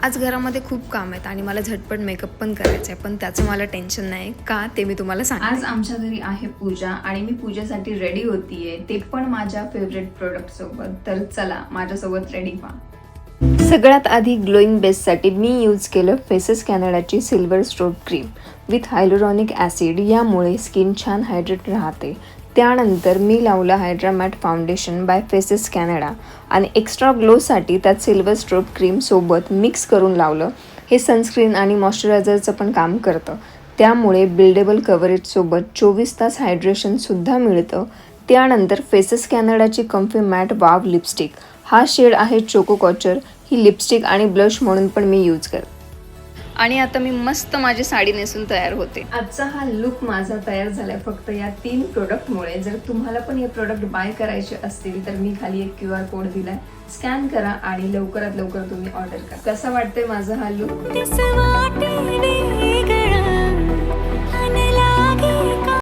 आज घरामध्ये खूप काम आहेत आणि मला झटपट मेकअप पण करायचा आहे, पण त्याचं मला टेन्शन नाही का ते मी तुम्हाला सांगते. आज आमच्या घरी आहे पूजा आणि मी पूजेसाठी रेडी होतीये, ते पण माझ्या फेवरेट प्रोडक्ट सोबत. तर चला माझ्यासोबत रेडी व्हा. सगळ्यात आधी ग्लोईंग बेससाठी मी यूज केलं फेसेस कॅनडाची silver stroke cream with hyaluronic acid. यामुळे स्किन छान हायड्रेट राहते. त्यानंतर मी लावलं hydra matte foundation by Faces Canada आणि एक्स्ट्रा ग्लोसाठी त्यात सिल्वर स्ट्रोक क्रीम सोबत मिक्स करून लावलं. हे सनस्क्रीन आणि मॉइश्चरायझरचं पण काम करतं. त्यामुळे बिल्डेबल कव्हरेजसोबत 24 तास हायड्रेशनसुद्धा मिळतं. त्यानंतर फेसेस कॅनडाची कम्फी मॅट वाव लिपस्टिक. हा शेड आहे चोको कॉचर. ही लिपस्टिक आणि ब्लश म्हणून पण मी यूज करते. आणि आता मी मस्त माझी साडी नेसून तयार होते. आजचा हा लुक माझा तयार झालाय फक्त या 3 प्रोडक्टमुळे. जर तुम्हाला पण हे प्रोडक्ट बाय करायचे असतील तर मी खाली एक QR कोड दिलाय, स्कॅन करा आणि लवकरात लवकर तुम्ही ऑर्डर करा. कसा वाटतंय माझा हा लुक?